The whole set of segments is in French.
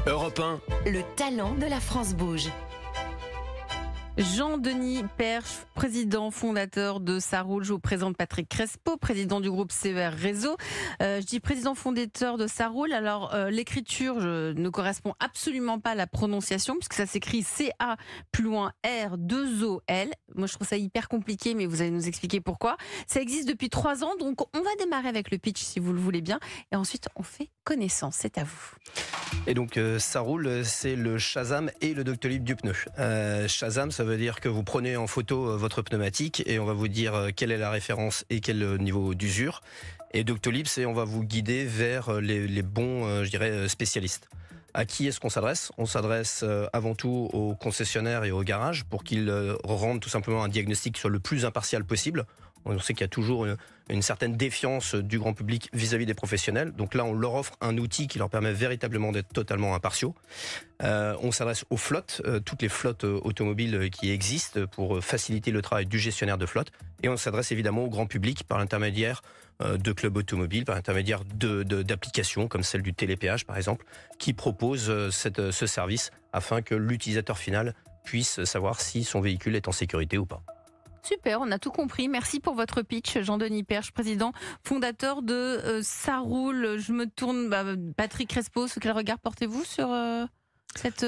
Europe 1. Le talent de la France bouge. Jean-Denis Perche, président fondateur de Ça Roule. Je vous présente Patrick Crespo, président du groupe CER Réseau. Je dis président fondateur de Ça Roule. Alors, l'écriture ne correspond absolument pas à la prononciation, puisque ça s'écrit CA plus loin R2OL. Moi, je trouve ça hyper compliqué, mais vous allez nous expliquer pourquoi. Ça existe depuis 3 ans, donc on va démarrer avec le pitch, si vous le voulez bien. Et ensuite, on fait connaissance. C'est à vous. Et donc Ça Roule, c'est le Shazam et le Doctolib du pneu. Shazam, ça veut dire que vous prenez en photo votre pneumatique et on va vous dire quelle est la référence et quel niveau d'usure. Et Doctolib, c'est on va vous guider vers les bons, spécialistes. À qui est-ce qu'on s'adresse ? On s'adresse avant tout aux concessionnaires et aux garages pour qu'ils rendent tout simplement un diagnostic qui soit le plus impartial possible. On sait qu'il y a toujours une certaine défiance du grand public vis-à-vis des professionnels. Donc là, on leur offre un outil qui leur permet véritablement d'être totalement impartiaux. On s'adresse aux flottes, toutes les flottes automobiles qui existent pour faciliter le travail du gestionnaire de flotte. Et on s'adresse évidemment au grand public par l'intermédiaire de clubs automobiles, par l'intermédiaire d'applications comme celle du télépéage par exemple, qui proposent ce service afin que l'utilisateur final puisse savoir si son véhicule est en sécurité ou pas. Super, on a tout compris. Merci pour votre pitch, Jean-Denis Perche, président fondateur de Ça Roule. Je me tourne, Patrick Crespo, quel regard portez-vous sur cette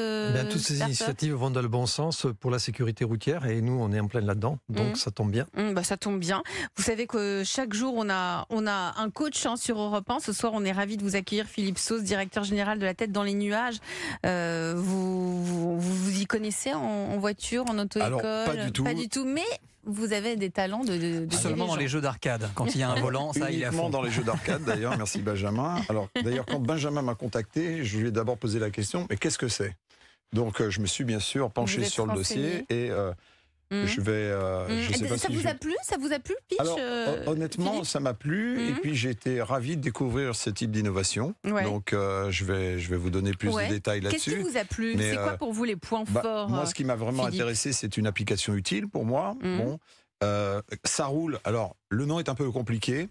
toutes ces initiatives vont dans le bon sens pour la sécurité routière et nous, on est en plein là-dedans, donc ça tombe bien. Ça tombe bien. Vous savez que chaque jour, on a un coach sur Europe 1. Ce soir, on est ravis de vous accueillir, Philippe Sauce, directeur général de La Tête dans les nuages. Vous y connaissez en voiture, en auto-école ? Alors, pas du tout. Mais vous avez des talents de seulement dans les jeux d'arcade. Quand il y a un volant, ça, il est à fond. Uniquement dans les jeux d'arcade, d'ailleurs. Merci Benjamin. Alors, d'ailleurs, quand Benjamin m'a contacté, je lui ai d'abord posé la question, mais qu'est-ce que c'est ? Donc, je me suis bien sûr penché sur le dossier et je vais. Je sais pas ça si vous a plu ? Ça vous a plu le pitch ? Alors, honnêtement, Philippe ? ça m'a plu et puis j'ai été ravi de découvrir ce type d'innovation. Ouais. Donc, je vais vous donner plus de détails là-dessus. Qu'est-ce qui vous a plu ? C'est quoi pour vous les points forts ? Moi, ce qui m'a vraiment Philippe intéressé, c'est une application utile pour moi. Bon, Ça Roule. Alors, le nom est un peu compliqué.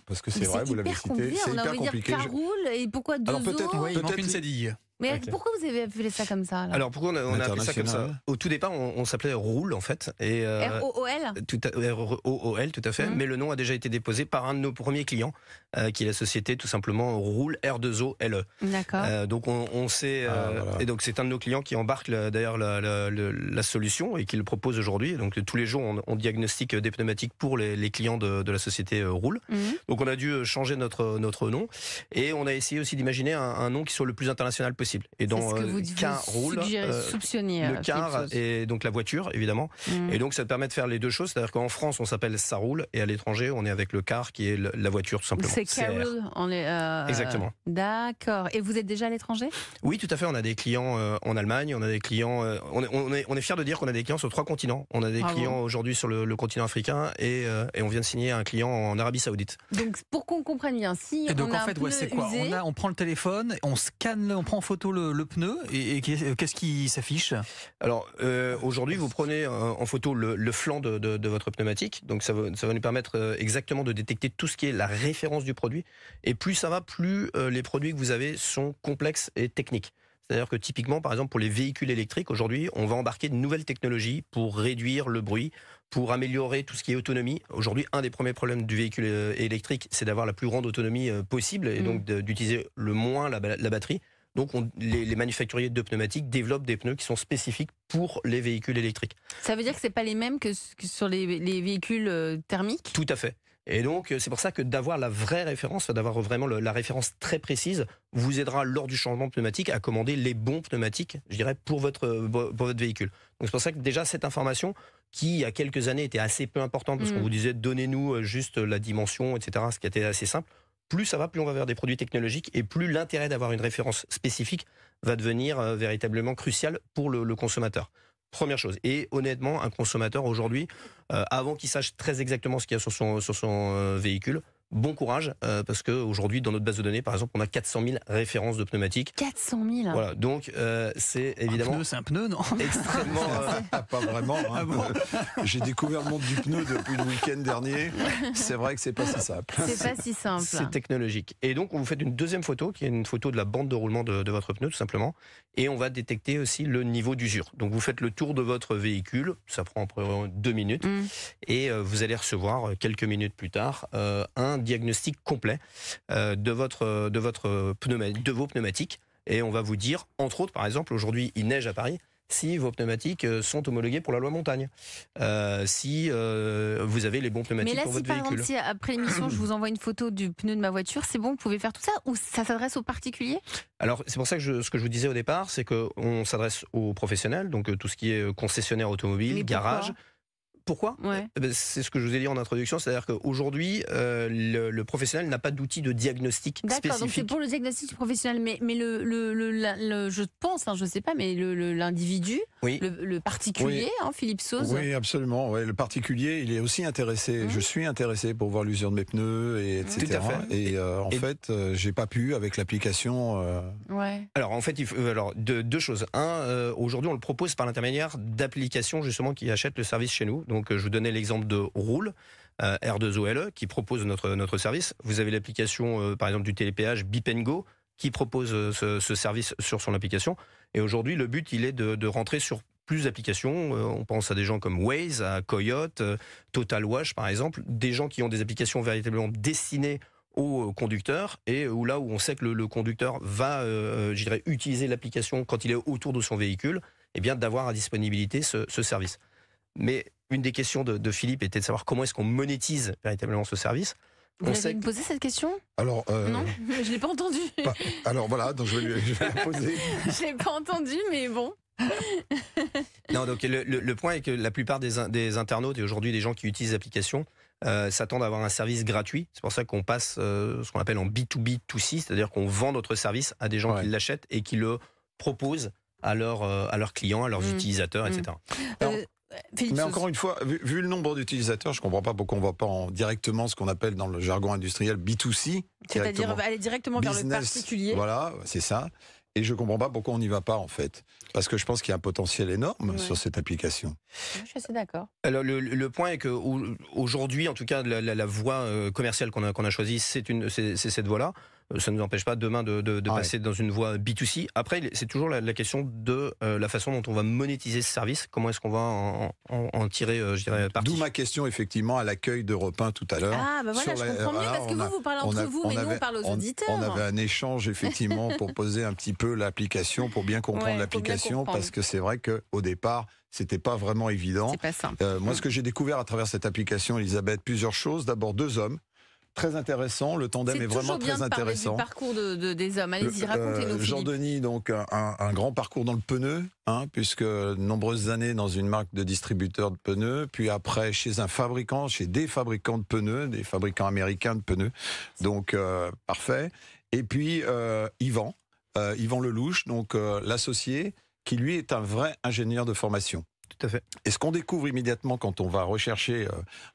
Parce que c'est vrai, vous l'avez cité, c'est hyper compliqué. Ça roule et pourquoi deux Alors peut-être, Il manque une cédille. Mais pourquoi vous avez appelé ça comme ça ? Alors pourquoi on a appelé ça comme ça ? Au tout départ, on s'appelait Roule en fait. Et, R-O-O-L ? R-O-O-L, tout à fait. Mais le nom a déjà été déposé par un de nos premiers clients, qui est la société tout simplement Roule R2OLE. D'accord. Donc on sait, voilà. et donc c'est un de nos clients qui embarque d'ailleurs la solution et qui le propose aujourd'hui. Donc tous les jours, on diagnostique des pneumatiques pour les clients de la société Roule. Donc on a dû changer notre nom et on a essayé aussi d'imaginer un nom qui soit le plus international possible. Et dans car roule, le car et donc la voiture évidemment. Et donc ça te permet de faire les deux choses, c'est-à-dire qu'en France on s'appelle Ça Roule et à l'étranger on est avec le car qui est la voiture tout simplement. C'est Carroll, exactement. D'accord. Et vous êtes déjà à l'étranger ? Oui, tout à fait. On a des clients en Allemagne, on a des clients. On est fiers de dire qu'on a des clients sur 3 continents. On a des clients aujourd'hui sur le continent africain et on vient de signer un client en Arabie Saoudite. Donc pour qu'on comprenne bien, si et donc on a en fait, c'est quoi ? On prend le téléphone, on scanne, on prend en photo le pneu et qu'est-ce qui s'affiche ? Alors aujourd'hui, vous prenez en photo le flanc de votre pneumatique. Donc ça va nous permettre exactement de détecter tout ce qui est la référence du produit. Et plus ça va, plus les produits que vous avez sont complexes et techniques. C'est-à-dire que typiquement, par exemple, pour les véhicules électriques, aujourd'hui, on va embarquer de nouvelles technologies pour réduire le bruit, pour améliorer tout ce qui est autonomie. Aujourd'hui, un des premiers problèmes du véhicule électrique, c'est d'avoir la plus grande autonomie possible et donc d'utiliser le moins la batterie. Donc les manufacturiers de pneumatiques développent des pneus qui sont spécifiques pour les véhicules électriques. Ça veut dire que c'est pas les mêmes que sur les véhicules thermiques ? Tout à fait. Et donc, c'est pour ça que d'avoir la vraie référence, d'avoir vraiment la référence très précise, vous aidera lors du changement de pneumatique à commander les bons pneumatiques, je dirais, pour votre véhicule. Donc c'est pour ça que déjà cette information, qui il y a quelques années était assez peu importante, parce qu'on vous disait donnez-nous juste la dimension, etc., ce qui était assez simple, plus ça va, plus on va vers des produits technologiques, et plus l'intérêt d'avoir une référence spécifique va devenir véritablement crucial pour le consommateur. Première chose. Et honnêtement, un consommateur aujourd'hui, avant qu'il sache très exactement ce qu'il y a sur son véhicule, bon courage, parce qu'aujourd'hui, dans notre base de données, par exemple, on a 400 000 références de pneumatiques. 400 000. Voilà, donc c'est évidemment C'est un pneu, non? extrêmement... Pas vraiment. Hein. Ah bon? J'ai découvert le monde du pneu depuis le week-end dernier. C'est vrai que c'est pas si simple. C'est pas si simple. C'est technologique. Et donc, on vous fait une deuxième photo, qui est une photo de la bande de roulement de votre pneu, tout simplement. Et on va détecter aussi le niveau d'usure. Donc, vous faites le tour de votre véhicule. Ça prend environ 2 minutes. Et vous allez recevoir, quelques minutes plus tard, un diagnostic complet de vos pneumatiques. Et on va vous dire, entre autres, par exemple, aujourd'hui, il neige à Paris, si vos pneumatiques sont homologués pour la loi montagne, si vous avez les bons pneumatiques pour votre véhicule. Mais là, si par exemple, après l'émission, je vous envoie une photo du pneu de ma voiture, c'est bon, vous pouvez faire tout ça? Ou ça s'adresse aux particuliers? Alors, c'est pour ça que ce que je vous disais au départ, c'est qu'on s'adresse aux professionnels, donc tout ce qui est concessionnaire automobile, garage. Pourquoi? C'est ce que je vous ai dit en introduction, c'est-à-dire qu'aujourd'hui, le professionnel n'a pas d'outil de diagnostic spécifique. D'accord, donc c'est pour le diagnostic du professionnel, mais je pense, je ne sais pas, mais l'individu, le particulier, Philippe Sauze. Oui, absolument. Ouais, le particulier, il est aussi intéressé. Je suis intéressé pour voir l'usure de mes pneus, etc. Tout à fait. Et en fait, j'ai pas pu avec l'application. Alors, en fait, deux choses. Aujourd'hui, on le propose par l'intermédiaire d'applications justement qui achètent le service chez nous. Donc, je vous donnais l'exemple de Roule, R2OLE, qui propose notre service. Vous avez l'application, par exemple, du télépéage Bip & Go, qui propose ce service sur son application. Et aujourd'hui, le but, il est de rentrer sur plus d'applications. On pense à des gens comme Waze, à Coyote, Total Wash, par exemple. Des gens qui ont des applications véritablement destinées aux conducteurs, et là où on sait que le conducteur va, utiliser l'application quand il est autour de son véhicule, eh bien, d'avoir à disponibilité ce service. Mais une des questions de Philippe était de savoir comment est-ce qu'on monétise véritablement ce service. Vous allez me poser cette question? Alors, non, je l'ai pas entendu. Alors voilà, donc je vais la poser. Je l'ai pas entendu, mais bon. Non, donc le point est que la plupart des internautes et aujourd'hui des gens qui utilisent l'application s'attendent à avoir un service gratuit. C'est pour ça qu'on passe ce qu'on appelle en B2B2C, c'est-à-dire qu'on vend notre service à des gens qui l'achètent et qui le proposent à leurs clients, à leurs utilisateurs, etc. Alors, mais encore une fois, vu le nombre d'utilisateurs, je ne comprends pas pourquoi on ne va pas directement ce qu'on appelle dans le jargon industriel B2C. C'est-à-dire aller directement vers le particulier. Voilà, c'est ça. Et je ne comprends pas pourquoi on n'y va pas, en fait. Parce que je pense qu'il y a un potentiel énorme sur cette application. Je suis assez d'accord. Alors, le point est qu'aujourd'hui, en tout cas, la voie commerciale qu'on a choisie, c'est cette voie-là. Ça ne nous empêche pas demain de passer dans une voie B2C. Après, c'est toujours la question de la façon dont on va monétiser ce service. Comment est-ce qu'on va en tirer, parti. D'où ma question, effectivement, à l'accueil d'Europe 1 tout à l'heure. Ah, bah voilà, je comprends mieux, parce que vous parlez entre vous, mais nous, on parle aux auditeurs. On avait un échange, effectivement, pour poser un petit peu l'application, pour bien comprendre l'application, parce que c'est vrai qu'au départ, c'était pas vraiment évident. C'est pas simple. Moi, ce que j'ai découvert à travers cette application, Elisabeth, plusieurs choses. D'abord, 2 hommes. Très intéressant, le tandem est vraiment très intéressant. C'est toujours bien de parler du parcours des hommes. Allez-y, racontez-nous. Jean-Denis, donc un grand parcours dans le pneu, puisque de nombreuses années dans une marque de distributeur de pneus, puis après chez des fabricants de pneus, des fabricants américains de pneus, donc parfait. Et puis Yvan Lelouch, donc l'associé, qui lui est un vrai ingénieur de formation. Tout à fait. Et ce qu'on découvre immédiatement quand on va rechercher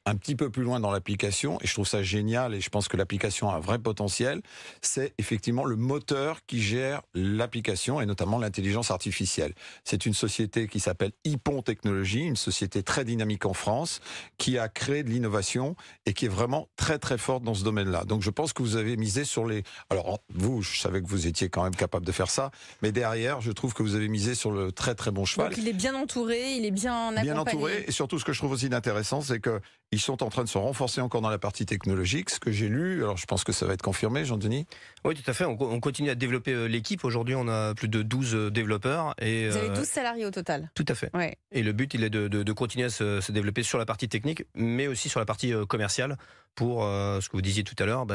un petit peu plus loin dans l'application, et je trouve ça génial, et je pense que l'application a un vrai potentiel, c'est effectivement le moteur qui gère l'application, et notamment l'intelligence artificielle. C'est une société qui s'appelle Hippon Technologies, une société très dynamique en France, qui a créé de l'innovation, et qui est vraiment très très forte dans ce domaine-là. Donc je pense que vous avez misé sur les... Alors vous, je savais que vous étiez quand même capable de faire ça, mais derrière, je trouve que vous avez misé sur le très très bon cheval. Donc il est bien entouré, il est bien accompagné. Bien entouré, et surtout ce que je trouve aussi intéressant, c'est qu'ils sont en train de se renforcer encore dans la partie technologique, ce que j'ai lu, alors je pense que ça va être confirmé, Jean-Denis. Oui, tout à fait, on continue à développer l'équipe. Aujourd'hui, on a plus de 12 développeurs. Et, vous avez 12 salariés au total. Tout à fait. Ouais. Et le but, il est de continuer à se développer sur la partie technique, mais aussi sur la partie commerciale, pour ce que vous disiez tout à l'heure,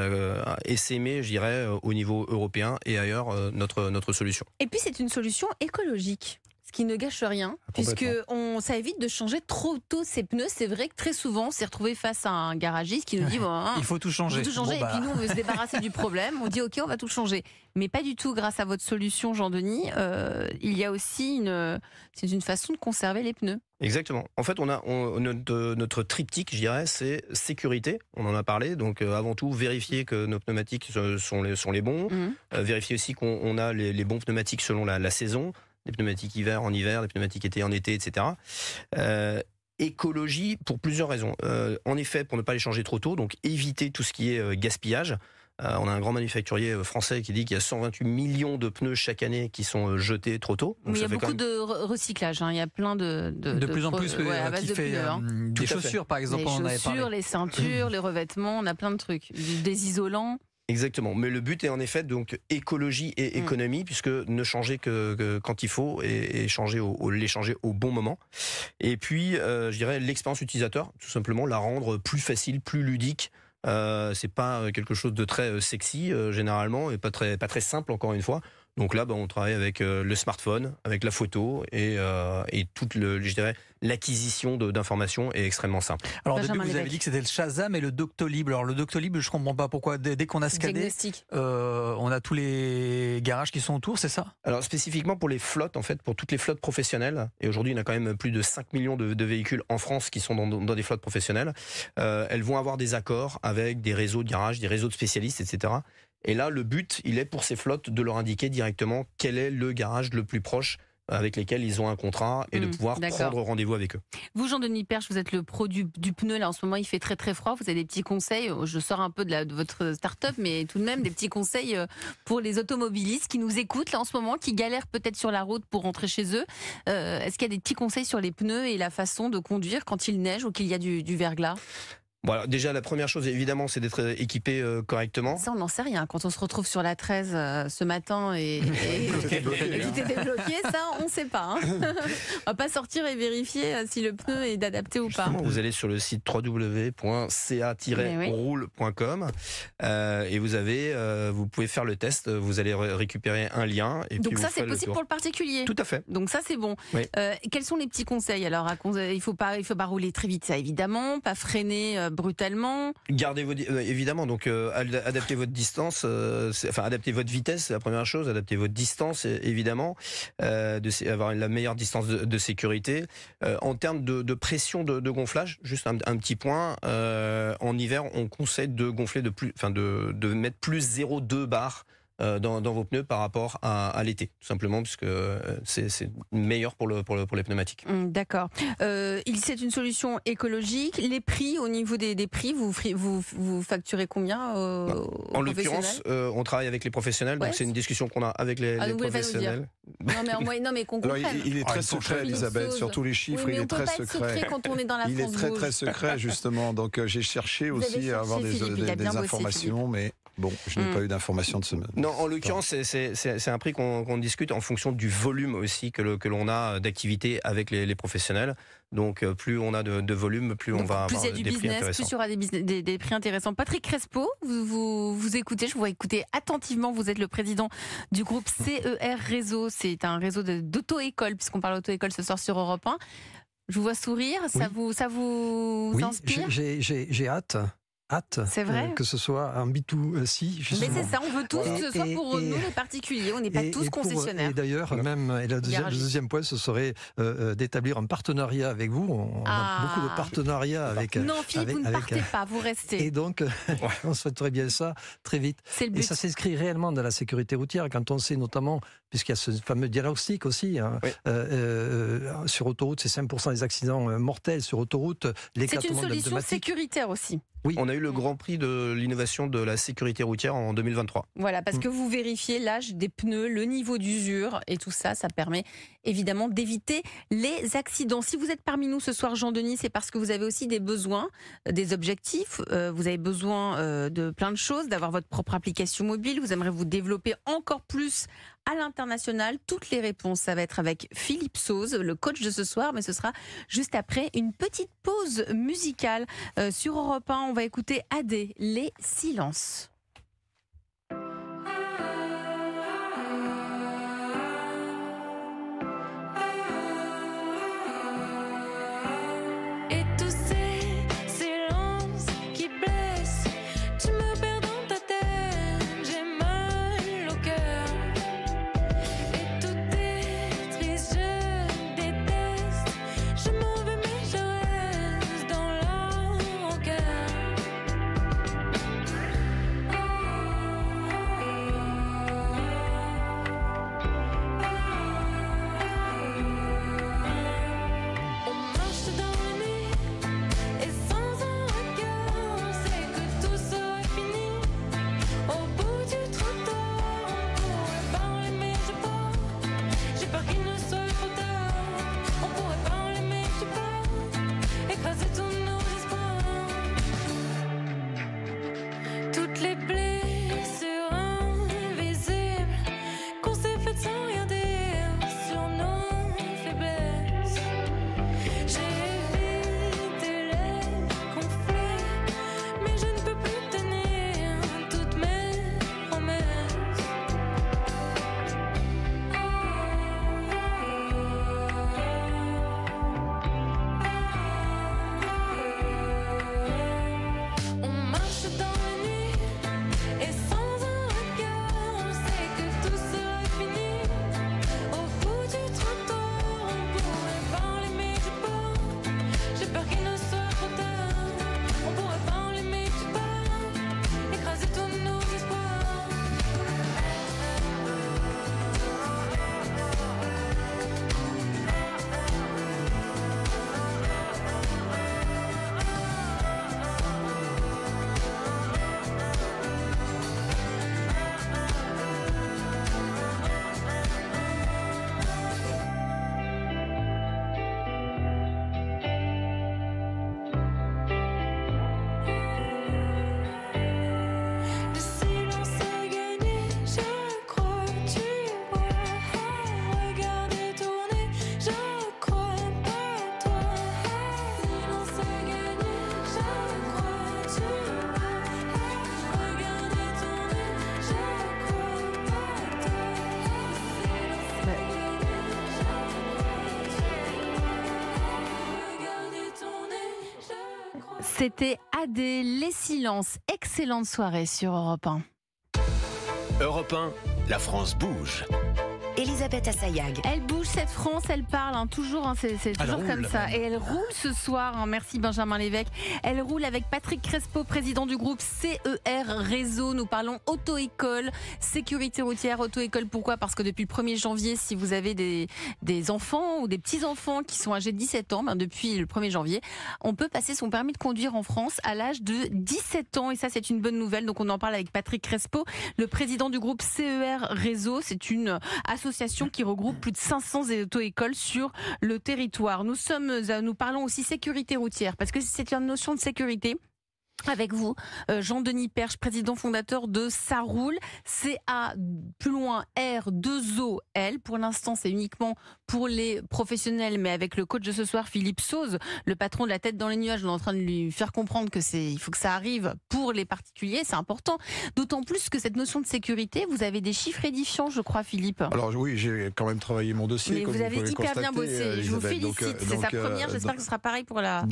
essaimer, je dirais, au niveau européen et ailleurs, notre solution. Et puis c'est une solution écologique. Ce qui ne gâche rien, puisque ça évite de changer trop tôt ses pneus. C'est vrai que très souvent, on s'est retrouvé face à un garagiste qui nous dit il faut tout changer. et puis nous, on veut se débarrasser du problème. On dit ok, on va tout changer. Mais pas du tout grâce à votre solution, Jean-Denis. Il y a aussi c'est une façon de conserver les pneus. Exactement. En fait, notre triptyque, je dirais, c'est sécurité. On en a parlé. Donc, avant tout, vérifier que nos pneumatiques sont les bons. Vérifier aussi qu'on a les bons pneumatiques selon la saison. Les pneumatiques hiver en hiver, les pneumatiques été en été, etc. Écologie pour plusieurs raisons. En effet, pour ne pas les changer trop tôt, donc éviter tout ce qui est gaspillage. On a un grand manufacturier français qui dit qu'il y a 128 millions de pneus chaque année qui sont jetés trop tôt. Donc il y a beaucoup de recyclage. Il y a plein de plus en plus qui fait des chaussures, par exemple. Les chaussures, les ceintures, les revêtements, on a plein de trucs. Des isolants. Exactement. Mais le but est en effet donc écologie et économie, puisque ne changer que quand il faut et les changer au bon moment. Et puis, je dirais l'expérience utilisateur, tout simplement la rendre plus facile, plus ludique. C'est pas quelque chose de très sexy généralement et pas très simple encore une fois. Donc là, on travaille avec le smartphone, avec la photo et toute je dirais l'acquisition d'informations est extrêmement simple. Alors au début, vous avez dit que c'était le Shazam et le Doctolib. Alors le Doctolib, je comprends pas pourquoi dès qu'on a scanné, on a tous les garages qui sont autour, c'est ça? Alors spécifiquement pour les flottes, en fait, pour toutes les flottes professionnelles, et aujourd'hui il y a quand même plus de 5 millions de véhicules en France qui sont dans des flottes professionnelles, elles vont avoir des accords avec des réseaux de garages, des réseaux de spécialistes, etc. Et là, le but, il est pour ces flottes de leur indiquer directement quel est le garage le plus proche avec lesquels ils ont un contrat et de pouvoir prendre rendez-vous avec eux. Vous, Jean-Denis Perche, vous êtes le pro du pneu. Là, en ce moment, il fait très très froid. Vous avez des petits conseils. Je sors un peu de votre start-up, mais tout de même des petits conseils pour les automobilistes qui nous écoutent là en ce moment, qui galèrent peut-être sur la route pour rentrer chez eux. Est-ce qu'il y a des petits conseils sur les pneus et la façon de conduire quand il neige ou qu'il y a du verglas? Voilà, déjà la première chose évidemment c'est d'être équipé correctement. Ça on n'en sait rien. Quand on se retrouve sur la 13 ce matin et tout est débloqué, ça on ne sait pas. On va pas sortir et vérifier si le pneu est adapté ou pas. Vous allez sur le site www.ca-roule.com et vous pouvez faire le test. Vous allez récupérer un lien. Et donc puis ça c'est possible pour le particulier. Tout à fait. Donc ça c'est bon. Oui. Quels sont les petits conseils? Alors il faut pas rouler très vite, ça évidemment, pas freiner brutalement. Gardez évidemment, donc adaptez votre distance, adaptez votre vitesse, c'est la première chose, adaptez votre distance évidemment, avoir la meilleure distance de sécurité. En termes de pression de gonflage, juste un petit point, en hiver on conseille de gonfler de mettre plus 0,2 bar dans vos pneus par rapport à l'été, tout simplement, puisque c'est meilleur pour les pneumatiques. D'accord. C'est une solution écologique. Les prix, au niveau des prix, vous facturez combien En l'occurrence, on travaille avec les professionnels, donc c'est une discussion qu'on a avec les professionnels. Non, mais qu'on comprenne. Alors, il est très secret, Elisabeth, sur tous les chiffres, il est très secret. Quand on est dans la il France est très secret, justement. Donc j'ai cherché aussi à avoir des informations, mais bon, je n'ai pas eu d'informations de ce même. Non, en l'occurrence, c'est un prix qu'on discute en fonction du volume aussi que l'on a d'activité avec les professionnels. Donc, plus on a de volume, plus on va avoir des prix intéressants. Plus il y aura des prix intéressants. Patrick Crespo, vous écoutez, je vous vois écouter attentivement. Vous êtes le président du groupe CER Réseau. C'est un réseau d'auto-école, puisqu'on parle d'auto-école ce soir sur Europe 1. Je vous vois sourire, ça vous inspire? J'ai hâte. C'est vrai que ce soit un B2C, justement. Mais c'est ça, on veut tous que ce soit pour nous les particuliers, on n'est pas tous concessionnaires. Et d'ailleurs, le deuxième point, ce serait d'établir un partenariat avec vous. On a beaucoup de partenariats avec... Non, Philippe, vous ne partez pas, vous restez. Et donc, on souhaiterait bien ça très vite. C'est le but. Et ça s'inscrit réellement dans la sécurité routière, quand on sait notamment, puisqu'il y a ce fameux diagnostic aussi, sur autoroute, c'est 5% des accidents mortels sur autoroute. C'est une solution sécuritaire aussi. Oui. On a eu le Grand Prix de l'innovation de la sécurité routière en 2023. Voilà, parce que vous vérifiez l'âge des pneus, le niveau d'usure et tout ça, ça permet évidemment d'éviter les accidents. Si vous êtes parmi nous ce soir, Jean-Denis, c'est parce que vous avez aussi des besoins, des objectifs. Vous avez besoin de plein de choses, d'avoir votre propre application mobile. Vous aimeriez vous développer encore plus à l'international. Toutes les réponses, ça va être avec Philippe Sauze, le coach de ce soir, mais ce sera juste après une petite pause musicale sur Europe 1. On va écouter Adé, Les Silences. C'était Adé, Les Silences. Excellente soirée sur Europe 1. Europe 1, la France bouge. Elisabeth Assayag. Elle bouge cette France, elle parle, toujours, c'est toujours comme ça. Et elle roule ce soir, merci Benjamin Lévesque. Elle roule avec Patrick Crespo, président du groupe CER Réseau. Nous parlons auto-école, sécurité routière, auto-école. Pourquoi ? Parce que depuis le 1er janvier, si vous avez des enfants ou des petits-enfants qui sont âgés de 17 ans, depuis le 1er janvier, on peut passer son permis de conduire en France à l'âge de 17 ans. Et ça, c'est une bonne nouvelle. Donc on en parle avec Patrick Crespo, le président du groupe CER Réseau. C'est une association qui regroupe plus de 500 auto-écoles sur le territoire. Nous parlons aussi sécurité routière, parce que c'est une notion de sécurité. Avec vous, Jean-Denis Perche, président fondateur de Ça Roule, CA plus loin R2OL. Pour l'instant, c'est uniquement pour les professionnels, mais avec le coach de ce soir, Philippe Sauze, le patron de la tête dans les nuages, on est en train de lui faire comprendre que il faut que ça arrive pour les particuliers, c'est important. D'autant plus que cette notion de sécurité, vous avez des chiffres édifiants, je crois, Philippe. Alors oui, j'ai quand même travaillé mon dossier. Mais comme vous avez hyper bien bossé. Je vous félicite. C'est sa première. J'espère que ce sera pareil pour la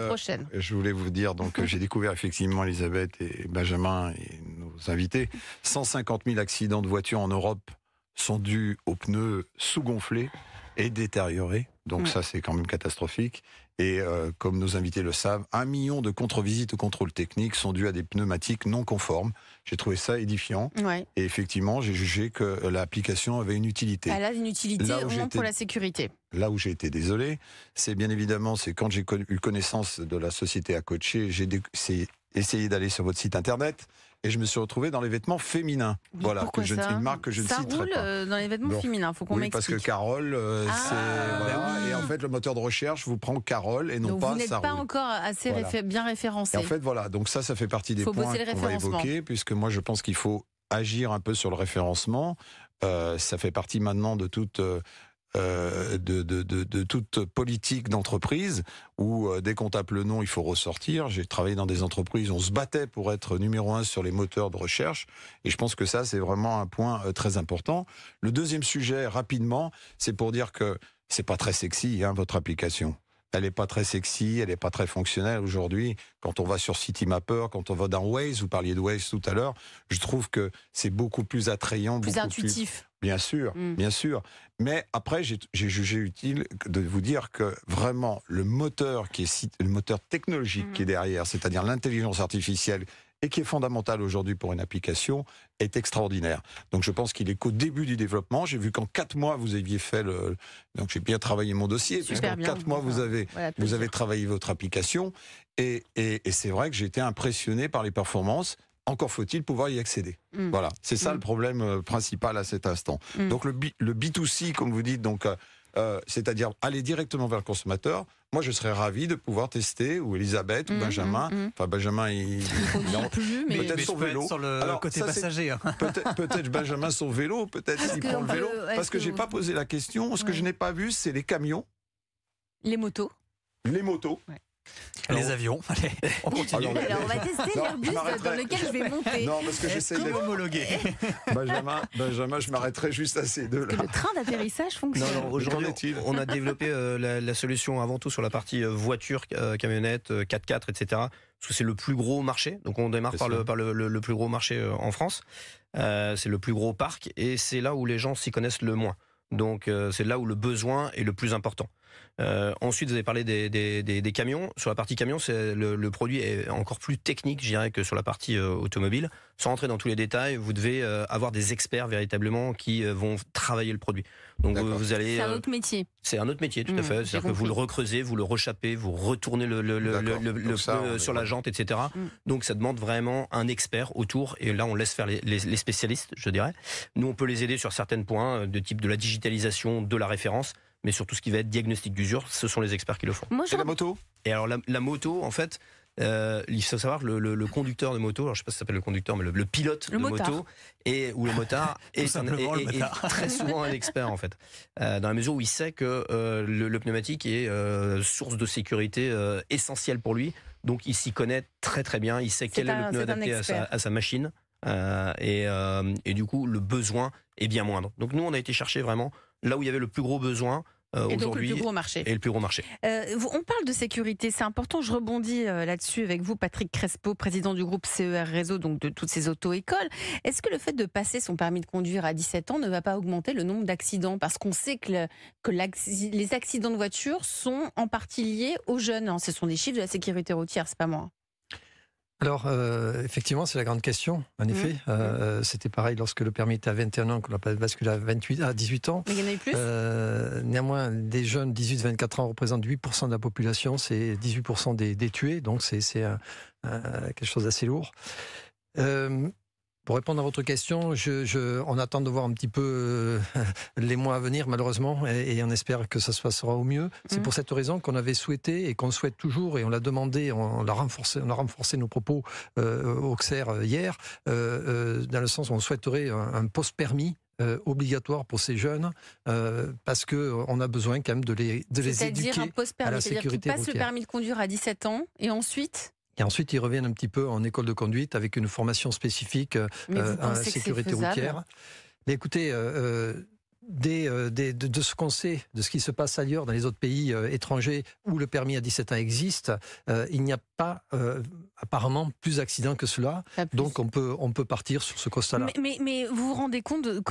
prochaine. Je voulais vous dire, j'ai découvert effectivement, Elisabeth et Benjamin et nos invités, 150 000 accidents de voiture en Europe sont dus aux pneus sous-gonflés et détériorés. Donc ça, c'est quand même catastrophique. Et comme nos invités le savent, 1 million de contre-visites au contrôle technique sont dues à des pneumatiques non conformes. J'ai trouvé ça édifiant. Ouais. Et effectivement, j'ai jugé que l'application avait une utilité. Elle a une utilité au moins pour la sécurité. Là où j'ai été désolé, c'est bien évidemment, c'est quand j'ai eu connaissance de la société à coacher, j'ai essayé d'aller sur votre site internet et je me suis retrouvé dans les vêtements féminins. Mais voilà, une marque que je ne citerai pas. Ça roule dans les vêtements féminins, faut qu'on m'explique. Parce que Carole, et en fait le moteur de recherche vous prend Carole et non donc pas vous n'êtes Ça pas roule. Encore assez bien référencé. Et en fait donc ça fait partie des points qu'on va évoquer, puisque moi je pense qu'il faut agir un peu sur le référencement. Ça fait partie maintenant de toute politique d'entreprise où dès qu'on tape le nom, il faut ressortir. J'ai travaillé dans des entreprises, on se battait pour être numéro 1 sur les moteurs de recherche et je pense que ça, c'est vraiment un point très important. Le deuxième sujet, rapidement, c'est pour dire que c'est pas très sexy, votre application. Elle n'est pas très sexy, elle n'est pas très fonctionnelle aujourd'hui. Quand on va sur Citymapper, quand on va dans Waze, vous parliez de Waze tout à l'heure, je trouve que c'est beaucoup plus attrayant, plus intuitif. Bien sûr, bien sûr. Mais après, j'ai jugé utile de vous dire que vraiment le moteur le moteur technologique qui est derrière, c'est-à-dire l'intelligence artificielle, et qui est fondamental aujourd'hui pour une application, est extraordinaire. Donc je pense qu'il est qu'au début du développement. J'ai vu qu'en 4 mois, vous aviez fait donc j'ai bien travaillé mon dossier, puisqu'en 4 mois, vous avez travaillé votre application. Et c'est vrai que j'ai été impressionné par les performances. Encore faut-il pouvoir y accéder. Voilà, c'est ça le problème principal à cet instant. Donc le B2C, comme vous dites, donc c'est-à-dire aller directement vers le consommateur. Moi, je serais ravi de pouvoir tester, ou Elisabeth, ou Benjamin. Enfin, Benjamin, il peut-être son vélo. Sur le côté passager. Peut-être Benjamin son vélo, peut-être s'il prend le vélo. Parce que j'ai pas posé la question. Ce que je n'ai pas vu, c'est les camions. Les motos. Les motos. Ouais. Les avions, allez, on continue. Alors on va tester l'Airbus dans lequel je vais monter. Non, parce que j'essaie d'être homologué. Benjamin, je m'arrêterai juste à ces deux-là. Le train d'atterrissage fonctionne. Non, aujourd'hui, on a développé la solution avant tout sur la partie voiture, camionnette, 4x4, etc. Parce que c'est le plus gros marché. Donc on démarre par le plus gros marché en France. C'est le plus gros parc et c'est là où les gens s'y connaissent le moins. Donc c'est là où le besoin est le plus important. Ensuite, vous avez parlé des camions. Sur la partie camion, le produit est encore plus technique, je dirais, que sur la partie automobile. Sans rentrer dans tous les détails, vous devez avoir des experts véritablement qui vont travailler le produit. Donc vous allez. C'est un autre métier. C'est un autre métier, tout à fait. C'est-à-dire que vous le recreusez, vous le rechappez, vous retournez le pneu sur la jante, etc. Donc ça demande vraiment un expert autour. Et là, on laisse faire les spécialistes, je dirais. Nous, on peut les aider sur certains points, de type de la digitalisation, de la référence. Mais surtout ce qui va être diagnostic d'usure, ce sont les experts qui le font. Et la moto ? Et alors la moto, en fait, il faut savoir que le conducteur de moto, alors je ne sais pas si ça s'appelle le conducteur, mais le pilote de moto ou le motard est très souvent un expert en fait, dans la mesure où il sait que le pneumatique est source de sécurité essentielle pour lui, donc il s'y connaît très très bien, il sait quel est le pneu adapté à sa machine. Et du coup le besoin est bien moindre. Donc nous on a été chercher vraiment là où il y avait le plus gros besoin Et donc le plus gros marché. Et le plus gros marché. On parle de sécurité, c'est important. Je rebondis là-dessus avec vous, Patrick Crespo, président du groupe CER Réseau, donc de toutes ces auto-écoles. Est-ce que le fait de passer son permis de conduire à 17 ans ne va pas augmenter le nombre d'accidents? Parce qu'on sait que les accidents de voiture sont en partie liés aux jeunes. Ce sont des chiffres de la sécurité routière, c'est pas moi. Alors, effectivement, c'est la grande question, en effet. C'était pareil lorsque le permis était à 21 ans, qu'on l'a basculé à 18 ans. Mais il y en a eu plus néanmoins, des jeunes 18-24 ans représentent 8% de la population, c'est 18% des tués, donc c'est quelque chose d'assez lourd. Pour répondre à votre question, on attend de voir un petit peu les mois à venir, malheureusement, et on espère que ça se passera au mieux. C'est pour cette raison qu'on avait souhaité, et qu'on souhaite toujours, et on l'a demandé, on a renforcé nos propos au CER hier, dans le sens où on souhaiterait un post-permis obligatoire pour ces jeunes, parce qu'on a besoin quand même de les éduquer C'est-à-dire un post-permis, à la c'est-à-dire sécurité qu'ils passent routière. le permis de conduire à 17 ans, et ensuite... Et ensuite, ils reviennent un petit peu en école de conduite avec une formation spécifique à la sécurité routière. Mais écoutez, de ce qu'on sait, de ce qui se passe ailleurs dans les autres pays étrangers où le permis à 17 ans existe, il n'y a pas apparemment plus d'accidents que cela. Donc on peut partir sur ce constat-là. Mais vous vous rendez compte de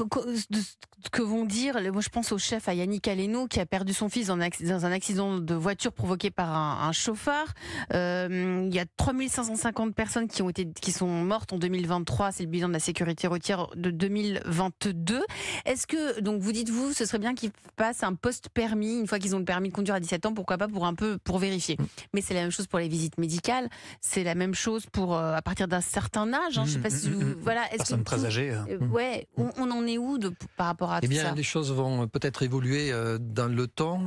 ce que vont dire, moi je pense au chef, à Yannick Aleno, qui a perdu son fils dans un accident de voiture provoqué par un chauffard. Il y a 3550 personnes qui sont mortes en 2023, c'est le bilan de la sécurité routière de 2022. Est-ce que, donc vous dites-vous, ce serait bien qu'ils passent un post-permis, une fois qu'ils ont le permis de conduire à 17 ans, pourquoi pas pour vérifier. Mais c'est la même chose pour les visites médicales, c'est la même chose pour à partir d'un certain âge. Je sais pas si vous, voilà. Personne très âgée. Ouais, on en est où par rapport à tout ça? Eh bien, les choses vont peut-être évoluer dans le temps,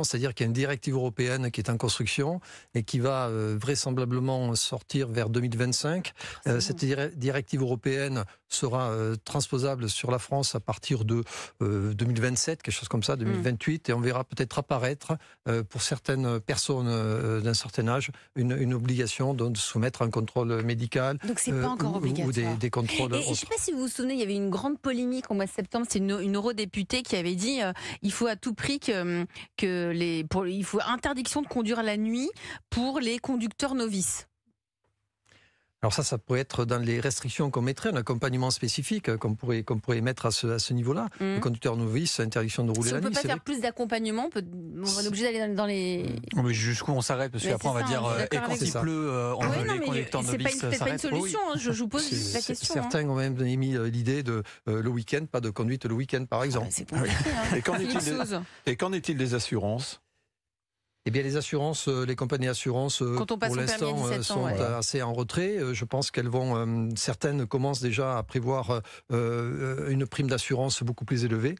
c'est-à-dire qu'il y a une directive européenne qui est en construction et qui va vraisemblablement sortir vers 2025. Cette directive européenne sera transposable sur la France à partir de 2027, quelque chose comme ça, 2028, et on verra peut-être apparaître pour certaines personnes d'un certain âge une obligation de soumettre un contrôle médical. Donc c'est pas encore obligatoire. Ou des contrôles. Et je ne sais pas si vous vous souvenez, il y avait une grande polémique au mois de septembre, c'est une eurodéputée qui avait dit il faut à tout prix il faut interdiction de conduire la nuit pour les conducteurs novices. Alors ça pourrait être dans les restrictions qu'on mettrait, un accompagnement spécifique qu'on pourrait mettre à ce niveau-là. Le conducteur novice, interdiction de rouler la nuit. Si on ne peut pas faire plus d'accompagnement, on est obligé d'aller dans les... Mais jusqu'où on s'arrête? Parce qu'après on va dire, et quand il pleut, on veut les conducteurs novices s'arrêtent. C'est pas une solution, je vous pose la question. Certains ont même émis l'idée de le week-end, pas de conduite le week-end par exemple. C'est compliqué. Et qu'en est-il des assurances? Eh bien, les assurances, les compagnies d'assurance, pour l'instant, sont assez en retrait. Je pense qu'elles vont, certaines commencent déjà à prévoir une prime d'assurance beaucoup plus élevée.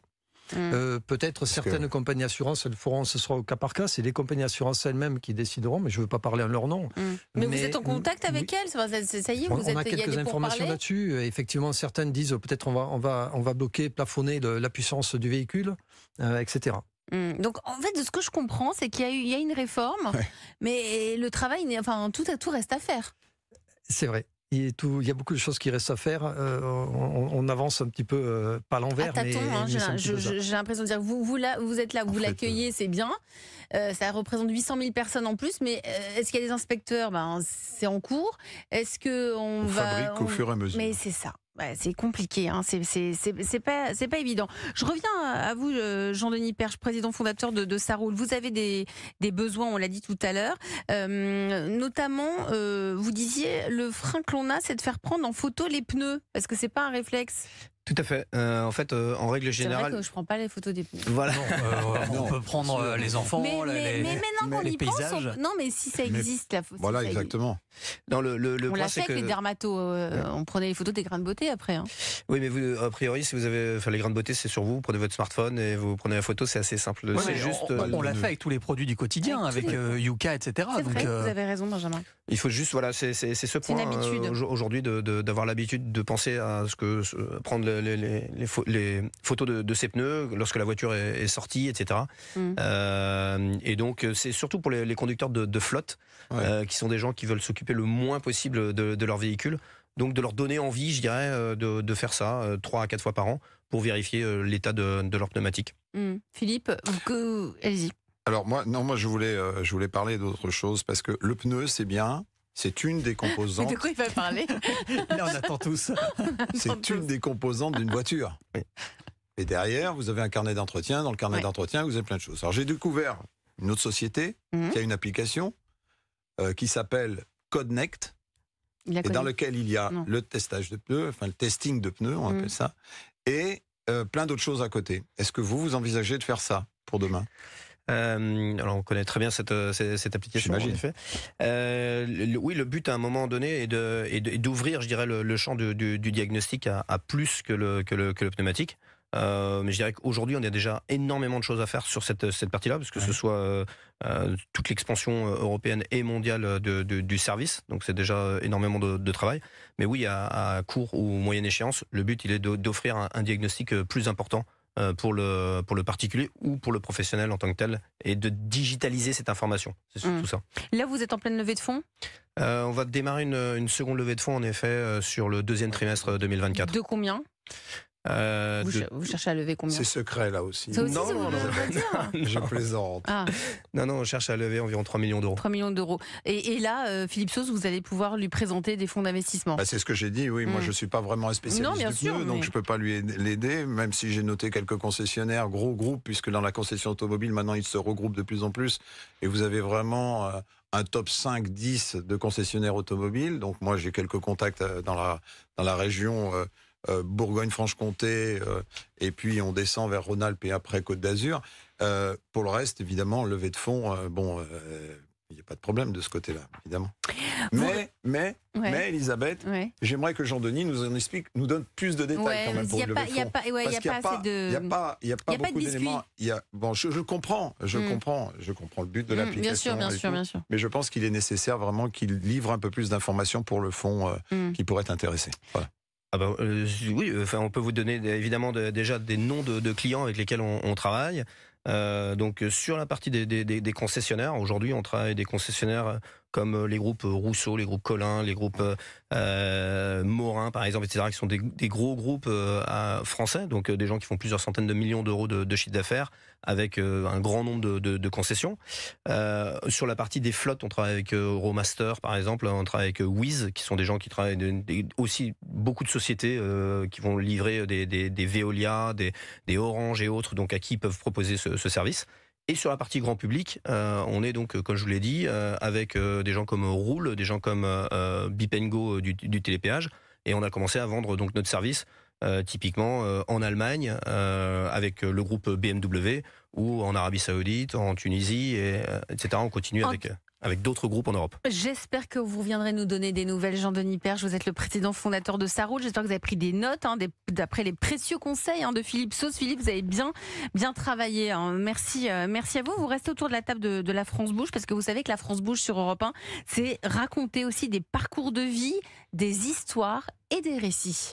Peut-être certaines compagnies d'assurance, elles feront, ce sera au cas par cas. C'est les compagnies d'assurance elles-mêmes qui décideront, mais je ne veux pas parler en leur nom. Mais vous êtes en contact avec elles? Ça y est, on a quelques informations là-dessus. Effectivement, certaines disent peut-être on va bloquer, plafonner la puissance du véhicule, etc. Donc en fait, de ce que je comprends, c'est qu'il y a une réforme, mais le travail, tout reste à faire. C'est vrai. Il y a beaucoup de choses qui restent à faire. On avance un petit peu pas à l'envers. J'ai l'impression de dire vous êtes là, vous l'accueillez, c'est bien. Ça représente 800 000 personnes en plus, mais est-ce qu'il y a des inspecteurs? C'est en cours. Est-ce qu'on fabrique au fur et à mesure? Mais c'est ça. C'est compliqué, c'est pas évident. Je reviens à vous, Jean-Denis Perche, président fondateur de Saroul. Vous avez des besoins, on l'a dit tout à l'heure. Notamment, vous disiez, le frein que l'on a, c'est de faire prendre en photo les pneus, parce que c'est pas un réflexe. Tout à fait. En fait, en règle générale... C'est vrai que je prends pas les photos des pneus. Voilà. On peut prendre les enfants, mais maintenant qu'on y paysages. Non, mais si ça existe, la photo. Voilà, exactement. Non, le on point, l'a fait avec les dermatos. On prenait les photos des grains de beauté après. Oui, mais vous, a priori, si vous avez les grains de beauté, c'est sur vous. Vous prenez votre smartphone et vous prenez la photo. C'est assez simple. Ouais, c'est juste. On l'a fait avec tous les produits du quotidien, avec Yuka, etc. C'est vrai, vous avez raison, Benjamin. Il faut juste, c'est ce point aujourd'hui d'avoir l'habitude de penser à prendre les photos de ses pneus lorsque la voiture est sortie, etc. Et donc c'est surtout pour les conducteurs de flotte, qui sont des gens qui veulent s'occuper le moins possible de leur véhicule. Donc de leur donner envie, je dirais, de faire ça 3 à 4 fois par an pour vérifier l'état de leur pneumatique. Philippe, allez-y. Alors moi je voulais parler d'autre chose parce que le pneu, c'est bien. C'est une des composantes. Mais de quoi il va parler? Là, on attend tous. C'est une des composantes d'une voiture. Et derrière, vous avez un carnet d'entretien. Dans le carnet d'entretien, vous avez plein de choses. Alors, j'ai découvert une autre société qui a une application qui s'appelle Codnect, et dans lequel il y a le testage de pneus, enfin le testing de pneus, on appelle ça, et plein d'autres choses à côté. Est-ce que vous envisagez de faire ça pour demain ? Alors on connaît très bien cette application. En effet. Oui, le but à un moment donné est d'ouvrir, je dirais, le champ du diagnostic à plus que le pneumatique. Mais je dirais qu'aujourd'hui, on a déjà énormément de choses à faire sur cette partie-là, parce que ce soit toute l'expansion européenne et mondiale du service. Donc c'est déjà énormément de travail. Mais oui, à court ou moyenne échéance, le but il est d'offrir un diagnostic plus important pour le particulier ou pour le professionnel en tant que tel, et de digitaliser cette information. C'est surtout ça. Là, vous êtes en pleine levée de fonds ? On va démarrer une seconde levée de fonds, en effet, sur le deuxième trimestre 2024. De combien ? Vous cherchez à lever combien ? C'est secret là aussi. Ça aussi, non, ça vous veut dire. Je plaisante. Non, on cherche à lever environ 3 millions d'euros. 3 millions d'euros. Et là, Philippe Sauce, vous allez pouvoir lui présenter des fonds d'investissement. C'est ce que j'ai dit, oui. Moi, je ne suis pas vraiment un spécialiste du pneu, donc je ne peux pas l'aider, même si j'ai noté quelques concessionnaires, gros groupes, puisque dans la concession automobile, maintenant, ils se regroupent de plus en plus. Et vous avez vraiment un top 5-10 de concessionnaires automobiles. Donc moi, j'ai quelques contacts dans la région Bourgogne-Franche-Comté, et puis on descend vers Rhône-Alpes et après Côte d'Azur. Pour le reste, évidemment, levée de fonds, il n'y a pas de problème de ce côté-là, évidemment. Mais Elisabeth, j'aimerais que Jean-Denis nous donne plus de détails quand même pour le levée de fonds. Il n'y a pas beaucoup d'éléments. Je comprends le but de l'application. Bien sûr. Mais je pense qu'il est nécessaire vraiment qu'il livre un peu plus d'informations pour le fonds qui pourrait être intéressé. Voilà. Oui, on peut vous donner évidemment déjà des noms de clients avec lesquels on travaille. Donc sur la partie des concessionnaires, aujourd'hui on travaille des concessionnaires comme les groupes Rousseau, les groupes Collin, les groupes Morin par exemple, etc., qui sont des gros groupes français, donc des gens qui font plusieurs centaines de millions d'euros de chiffre d'affaires, avec un grand nombre de concessions. Sur la partie des flottes, on travaille avec Euromaster par exemple, on travaille avec Wiz, qui sont des gens qui travaillent aussi beaucoup de sociétés qui vont livrer des Veolia, des Orange et autres, donc à qui ils peuvent proposer ce service. Et sur la partie grand public, on est donc, comme je vous l'ai dit, avec des gens comme Roule, des gens comme Bip & Go du télépéage, et on a commencé à vendre donc notre service typiquement en Allemagne avec le groupe BMW, ou en Arabie Saoudite, en Tunisie, etc. On continue avec d'autres groupes en Europe. J'espère que vous viendrez nous donner des nouvelles, Jean-Denis Perche. Vous êtes le président fondateur de Saroul. J'espère que vous avez pris des notes d'après les précieux conseils de Philippe Sauce. Philippe, vous avez bien travaillé. Merci à vous. Vous restez autour de la table de la France Bouge, parce que vous savez que la France Bouge sur Europe 1, c'est raconter aussi des parcours de vie, des histoires et des récits.